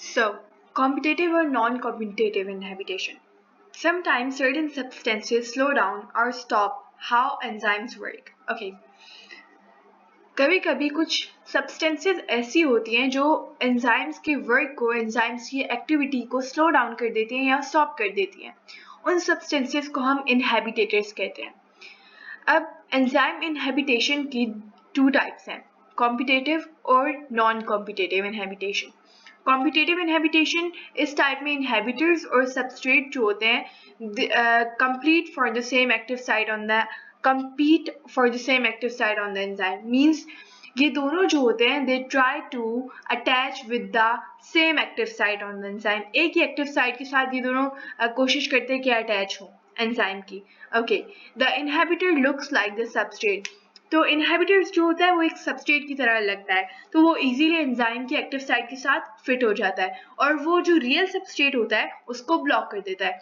So, competitive or non-competitive inhibition. Sometimes certain substances slow down or stop how enzymes work. Okay. कभी कभी कुछ substances ऐसी होती हैं जो एंजाइम्स के वर्क को, एंजाइम्स की एक्टिविटी को स्लो डाउन कर देती हैं या स्टॉप कर देती हैं. उन सब्सटेंसेस को हम इनहेबिटेटर्स कहते हैं. अब एंजाइम इनहेबिटेशन की टू टाइप्स हैं, कॉम्पिटेटिव और नॉन कॉम्पिटेटिव इनहेबिटेशन. कॉम्पिटेटिव इनहेबिटेशन इस टाइप में इनहेबिटर्स और सबस्ट्रेट जो होते हैं complete for the same active site on the compete for the same active site on the enzyme. Means ये दोनों जो होते हैं they try to attach with the same active site on the enzyme. एक ही active site के साथ ये दोनों कोशिश करते हैं कि attach हो enzyme की. Okay, the inhibitor looks like the substrate. तो इनहेबिटर्स जो होता है वो एक सबस्ट्रेट की तरह लगता है, तो वो इजीली एंजाइम की एक्टिव साइट के साथ फिट हो जाता है और वो जो रियल सबस्ट्रेट होता है उसको ब्लॉक कर देता है.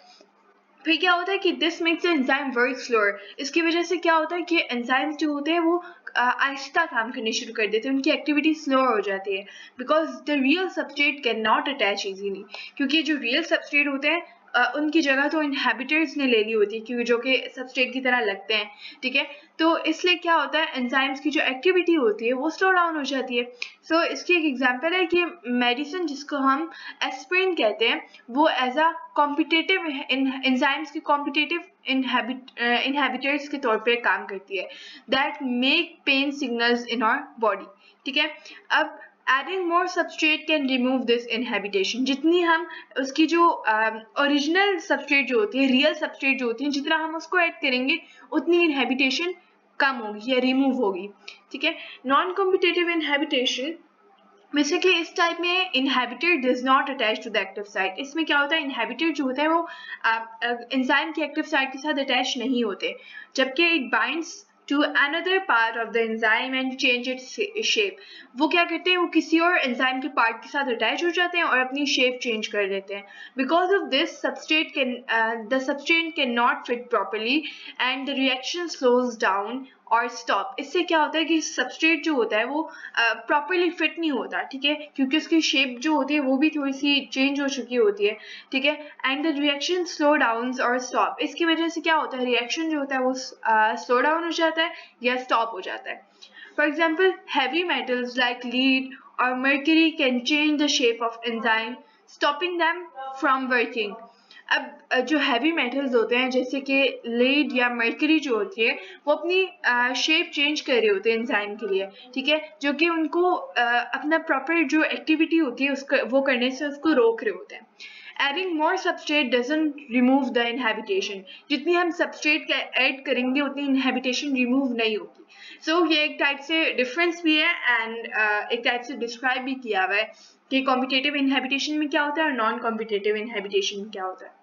फिर क्या होता है कि this makes the enzyme work slower. इसकी वजह से क्या होता है कि एंजाइम्स जो होते हैं वो आहिस्ता काम करने शुरू कर देते हैं, उनकी एक्टिविटी स्लो हो जाती है because the real substrate can not attach easily. क्योंकि जो रियल सबस्ट्रेट होते हैं उनकी जगह तो इनहेबिटर्स ने ले ली होती है क्योंकि जो कि सबस्ट्रेट की तरह लगते हैं. ठीक है, तो इसलिए क्या होता है एंजाइम्स की जो एक्टिविटी होती है वो स्लो डाउन हो जाती है. सो इसकी एक एग्जांपल है कि मेडिसिन जिसको हम एस्पिरिन कहते हैं वो एज अ कॉम्पिटिटिव एंजाइम्स की कॉम्पिटिटिव इनहेबिटर्स के तौर पे काम करती है that make pain signals in our body. ठीक है, अब adding more substrate can remove this inhibition. जितनी हम उसकी जो ओरिजिनल सबस्ट्रेट जो होती है, रियल सबस्ट्रेट जो होती है, जितना हम उसको ऐड करेंगे उतनी इनहेबिटेशन कम होगी या रिमूव होगी. ठीक है, नॉन कॉम्पिटिटिव इनहेबिटेशन बेसिकली इस टाइप में inhibitor does not attach to the active site. इसमें क्या होता है इनहेबिटर जो होता है वो एंजाइम की एक्टिव साइट के साथ अटैच नहीं होते, जबकि it binds to another part of the enzyme and change its shape. वो क्या करते हैं, वो किसी और एंजाइम के पार्ट के साथ अटैच हो जाते हैं और अपनी शेप चेंज कर देते हैं. Because of this the substrate cannot fit properly and the reaction slows down और स्टॉप. इससे क्या होता है कि सबस्ट्रेट जो होता है वो प्रॉपरली फिट नहीं होता. ठीक है, क्योंकि उसकी शेप जो होती है वो भी थोड़ी सी चेंज हो चुकी होती है. ठीक है, and the reaction slow down और स्टॉप. इसकी वजह से क्या होता है रिएक्शन जो होता है वो स्लो डाउन हो जाता है या स्टॉप हो जाता है. For example heavy metals like lead or mercury can change the shape of enzyme stopping them from working. अब जो हैवी मेटल्स होते हैं जैसे कि लीड या मर्करी जो होती है वो अपनी शेप चेंज कर रहे होते हैं एंजाइम के लिए. ठीक है, जो कि उनको अपना प्रॉपर जो एक्टिविटी होती है उसका वो करने से उसको रोक रहे होते हैं. Adding more substrate doesn't remove the inhibition. जितनी हम सबस्ट्रेट ऐड करेंगे उतनी इनहेबिटेशन रिमूव नहीं होगी. सो ये एक टाइप से डिफरेंस भी है एंड एक टाइप से डिस्क्राइब भी किया हुआ है कि कॉम्पिटेटिव इनहेबिटेशन में क्या होता है और नॉन कॉम्पिटेटिव इनहेबिटेशन में क्या होता है.